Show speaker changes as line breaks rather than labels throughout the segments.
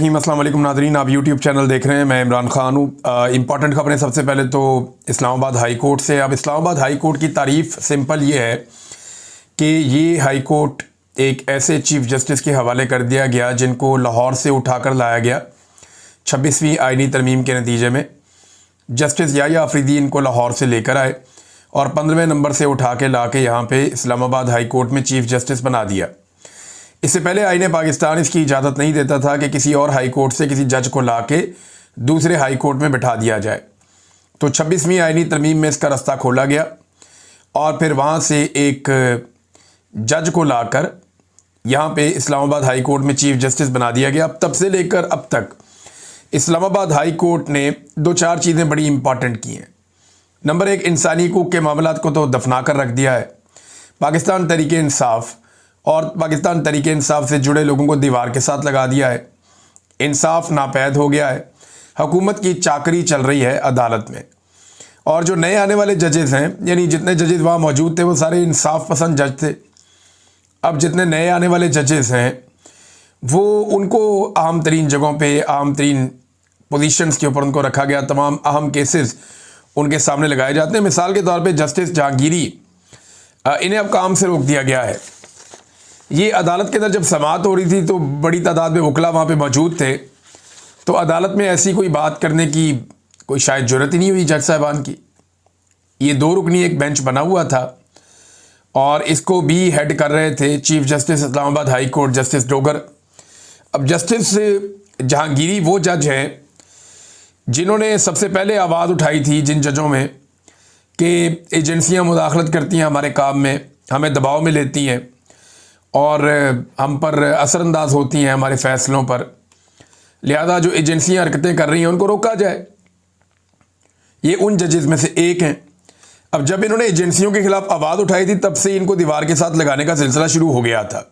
रहीम। अस्सलाम वालेकुम नाज़रीन, आप यूट्यूब चैनल देख रहे हैं। मैं इमरान ख़ान हूँ। इंपॉर्टेंट खबरें सबसे पहले तो इस्लामाबाद हाई कोर्ट से। अब इस्लामाबाद हाई कोर्ट की तारीफ़ सिंपल ये है कि ये हाई कोर्ट एक ऐसे चीफ़ जस्टिस के हवाले कर दिया गया जिनको लाहौर से उठा कर लाया गया 26वीं आइनी तरमीम के नतीजे में। जस्टिस याह्या अफरीदी इनको लाहौर से लेकर आए और 15वें नंबर से उठा के ला के यहाँ पे इस्लामाबाद हाई कोर्ट में चीफ़ जस्टिस बना दिया। इससे पहले आईने पाकिस्तान इसकी इजाज़त नहीं देता था कि किसी और हाई कोर्ट से किसी जज को ला के दूसरे हाई कोर्ट में बिठा दिया जाए। तो 26वीं आईनी तरमीम में इसका रास्ता खोला गया और फिर वहाँ से एक जज को लाकर यहाँ पे इस्लामाबाद हाई कोर्ट में चीफ़ जस्टिस बना दिया गया। अब तब से लेकर अब तक इस्लामाबाद हाई कोर्ट ने 2-4 चीज़ें बड़ी इंपॉर्टेंट की हैं। नंबर 1, इंसानी हकूक़ के मामलात को तो दफना कर रख दिया है। पाकिस्तान तहरीक इंसाफ और पाकिस्तान तहरीक इंसाफ से जुड़े लोगों को दीवार के साथ लगा दिया है। इंसाफ नापैद हो गया है। हुकूमत की चाकरी चल रही है अदालत में। और जो नए आने वाले जजेस हैं, यानी जितने जजेस वहाँ मौजूद थे वो सारे इंसाफ पसंद जज थे। अब जितने नए आने वाले जजेस हैं वो उनको अहम तरीन जगहों पे, अहम तरीन पोजीशंस के ऊपर उनको रखा गया। तमाम अहम केसेस उनके सामने लगाए जाते हैं। मिसाल के तौर पे जस्टिस जहांगीरी, इन्हें अब काम से रोक दिया गया है। ये अदालत के अंदर जब समाअत हो रही थी तो बड़ी तादाद में वकला वहाँ पे मौजूद थे, तो अदालत में ऐसी कोई बात करने की कोई शायद ज़रूरत ही नहीं हुई जज साहबान की। ये 2 रुकनी एक बेंच बना हुआ था और इसको भी हेड कर रहे थे chief justice Islamabad high court justice Dogar. अब जस्टिस जहांगीरी वो जज हैं जिन्होंने सबसे पहले आवाज़ उठाई थी जिन जजों में कि एजेंसियाँ मुदाखलत करती हैं हमारे काम में, हमें दबाव में लेती हैं और हम पर असरअंदाज होती हैं हमारे फ़ैसलों पर, लिहाजा जो एजेंसियां हरकतें कर रही हैं उनको रोका जाए। ये उन जजेस में से एक हैं। अब जब इन्होंने एजेंसियों के खिलाफ आवाज़ उठाई थी तब से इनको दीवार के साथ लगाने का सिलसिला शुरू हो गया था।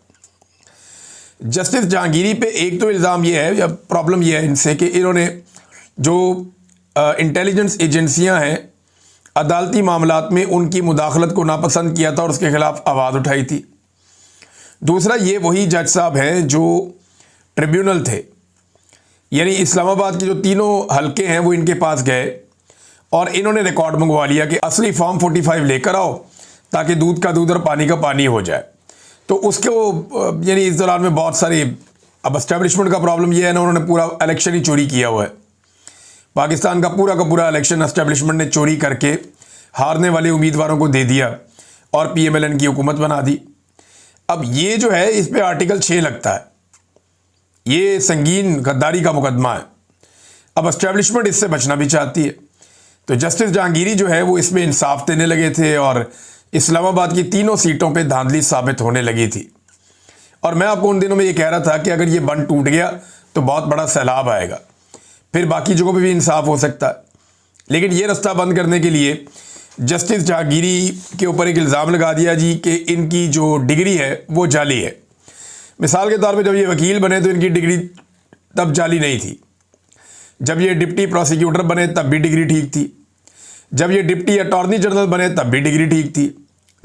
जस्टिस जहांगीरी पे एक तो इल्ज़ाम ये है या प्रॉब्लम ये है इनसे कि इन्होंने जो इंटेलिजेंस एजेंसियाँ हैं अदालती मामलात में उनकी मुदाखलत को नापसंद किया था और उसके खिलाफ आवाज़ उठाई थी। दूसरा, ये वही जज साहब हैं जो ट्रिब्यूनल थे, यानी इस्लामाबाद के जो तीनों हलके हैं वो इनके पास गए और इन्होंने रिकॉर्ड मंगवा लिया कि असली फॉर्म 45 लेकर आओ ताकि दूध का दूध और पानी का पानी हो जाए। तो उसको यानी इस दौरान में बहुत सारी, अब एस्टेब्लिशमेंट का प्रॉब्लम ये है ना, उन्होंने पूरा इलेक्शन ही चोरी किया हुआ है। पाकिस्तान का पूरा इलेक्शन एस्टेब्लिशमेंट ने चोरी करके हारने वाले उम्मीदवारों को दे दिया और PMLN की हुकूमत बना दी। अब ये जो है इस पे आर्टिकल 6 लगता है, ये संगीन गद्दारी का मुकदमा है। अब एस्टेब्लिशमेंट इससे बचना भी चाहती है। तो जस्टिस जहांगीरी जो है वो इसमें इंसाफ देने लगे थे और इस्लामाबाद की तीनों सीटों पे धांधली साबित होने लगी थी। और मैं आपको उन दिनों में ये कह रहा था कि अगर ये बंद टूट गया तो बहुत बड़ा सैलाब आएगा, फिर बाकी जगहों पर भी इंसाफ हो सकता है। लेकिन ये रास्ता बंद करने के लिए जस्टिस जहांगीरी के ऊपर एक इल्ज़ाम लगा दिया जी कि इनकी जो डिग्री है वो जाली है। मिसाल के तौर पे जब ये वकील बने तो इनकी डिग्री तब जाली नहीं थी। जब ये डिप्टी प्रोसिक्यूटर बने तब भी डिग्री ठीक थी। जब ये डिप्टी अटॉर्नी जनरल बने तब भी डिग्री ठीक थी।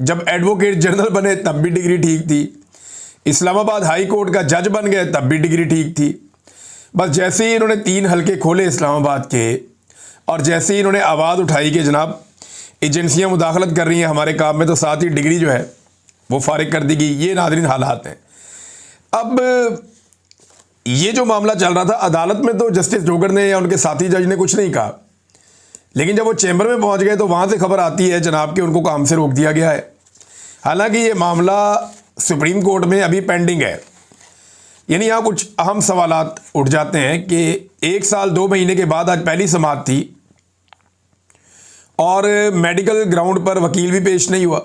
जब एडवोकेट जनरल बने तब भी डिग्री ठीक थी। इस्लामाबाद हाई कोर्ट का जज बन गए तब भी डिग्री ठीक थी। बस जैसे ही इन्होंने 3 हलके खोले इस्लामाबाद के और जैसे ही इन्होंने आवाज़ उठाई कि जनाब एजेंसियां मुदाखलत कर रही हैं हमारे काम में, तो साथ ही डिग्री जो है वो फारिग कर दी गई। ये नाज़रीन हालात हैं। अब ये जो मामला चल रहा था अदालत में तो जस्टिस डोगर ने या उनके साथी जज ने कुछ नहीं कहा, लेकिन जब वो चैम्बर में पहुंच गए तो वहां से खबर आती है जनाब कि उनको काम से रोक दिया गया है। हालांकि ये मामला सुप्रीम कोर्ट में अभी पेंडिंग है। यानी यहाँ कुछ अहम सवालात उठ जाते हैं कि 1 साल 2 महीने के बाद आज पहली समाअत थी और मेडिकल ग्राउंड पर वकील भी पेश नहीं हुआ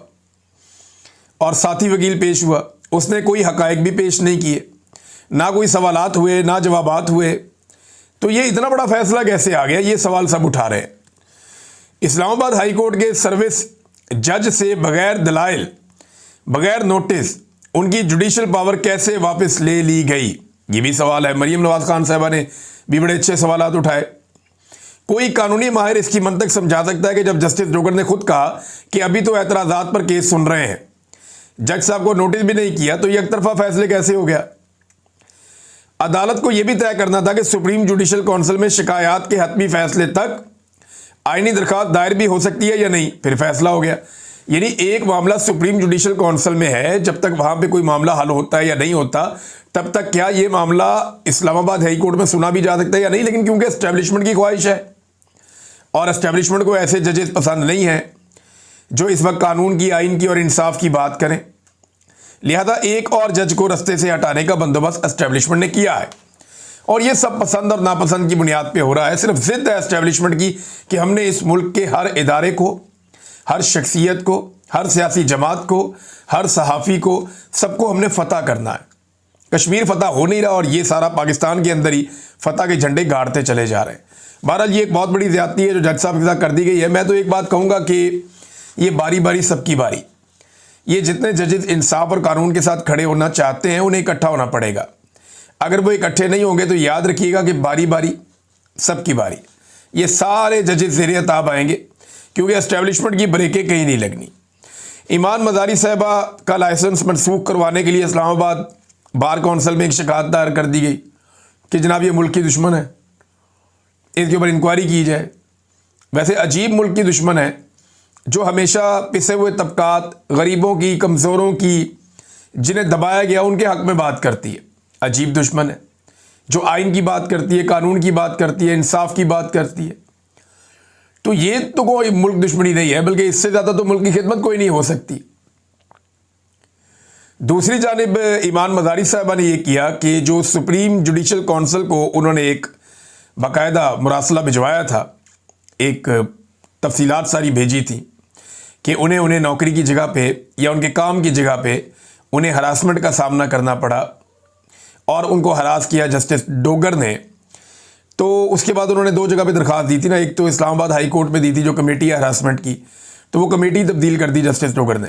और साथी वकील पेश हुआ, उसने कोई हकायक भी पेश नहीं किए, ना कोई सवालात हुए ना जवाबात हुए। तो ये इतना बड़ा फैसला कैसे आ गया, ये सवाल सब उठा रहे हैं। इस्लामाबाद हाई कोर्ट के सर्विस जज से बगैर दलाइल, बगैर नोटिस उनकी जुडिशल पावर कैसे वापस ले ली गई, ये भी सवाल है। मरीम नवाज खान साहबा ने भी बड़े अच्छे सवालात उठाए। कोई कानूनी माहिर इसकी मंतक समझा सकता है कि जब जस्टिस डोगर ने खुद कहा कि अभी तो एतराज़ात पर केस सुन रहे हैं, जज साहब को नोटिस भी नहीं किया, तो ये एक तरफा फैसले कैसे हो गया। अदालत को यह भी तय करना था कि सुप्रीम जुडिशल काउंसिल में शिकायत के हतमी फैसले तक आईनी दरखास्त दायर भी हो सकती है या नहीं, फिर फैसला हो गया। यानी एक मामला सुप्रीम जुडिशल काउंसिल में है, जब तक वहां पे कोई मामला हल होता है या नहीं होता तब तक क्या ये मामला इस्लामाबाद हाई कोर्ट में सुना भी जा सकता है या नहीं। लेकिन क्योंकि एस्टेब्लिशमेंट की ख्वाहिश है और एस्टेब्लिशमेंट को ऐसे जजेस पसंद नहीं है जो इस वक्त कानून की, आइन की और इंसाफ की बात करें, लिहाजा एक और जज को रस्ते से हटाने का बंदोबस्त एस्टेब्लिशमेंट ने किया है। और ये सब पसंद और नापसंद की बुनियाद पे हो रहा है। सिर्फ जिद है एस्टेब्लिशमेंट की कि हमने इस मुल्क के हर इदारे को, हर शख्सियत को, हर सियासी जमात को, हर सहाफ़ी को, सबको हमने फतह करना है। कश्मीर फतह हो नहीं रहा और ये सारा पाकिस्तान के अंदर ही फतह के झंडे गाड़ते चले जा रहे हैं। बहरहाल ये एक बहुत बड़ी ज़्यादती है जो जज साहब के साथ कर दी गई है। मैं तो एक बात कहूँगा कि ये बारी बारी सबकी बारी, ये जितने जजेस इंसाफ और कानून के साथ खड़े होना चाहते हैं उन्हें इकट्ठा होना पड़ेगा। अगर वो इकट्ठे नहीं होंगे तो याद रखिएगा कि बारी बारी सबकी बारी, ये सारे जजेस ज़ेरे अताब आएंगे क्योंकि एस्टेब्लिशमेंट की ब्रेकें कहीं नहीं लगनी। ईमान मज़ारी साहबा का लाइसेंस मनसूख करवाने के लिए इस्लामाबाद बार काउंसिल में एक शिकायत दायर कर दी गई कि जनाब ये मुल्क की दुश्मन है, इसके ऊपर इंक्वायरी की जाए। वैसे अजीब मुल्क की दुश्मन है जो हमेशा पिसे हुए तबकात, गरीबों की, कमज़ोरों की, जिन्हें दबाया गया उनके हक़ में बात करती है। अजीब दुश्मन है जो आइन की बात करती है, कानून की बात करती है, इंसाफ की बात करती है। तो ये तो कोई मुल्क दुश्मनी नहीं है, बल्कि इससे ज़्यादा तो मुल्क की खिदमत कोई नहीं हो सकती। दूसरी जानिब ईमान मज़ारी साहबा ने यह किया कि जो सुप्रीम जुडिशल काउंसिल को उन्होंने एक बाकायदा मुरासला भिजवाया था, एक तफसीलात सारी भेजी थी कि उन्हें नौकरी की जगह पे या उनके काम की जगह पे उन्हें हरासमेंट का सामना करना पड़ा और उनको हरास किया जस्टिस डोगर ने। तो उसके बाद उन्होंने 2 जगह पे दरख्वास्त दी थी ना, एक तो इस्लामाबाद हाई कोर्ट में दी थी जो कमेटी है हरासमेंट की, तो वो कमेटी तब्दील कर दी जस्टिस डोगर ने।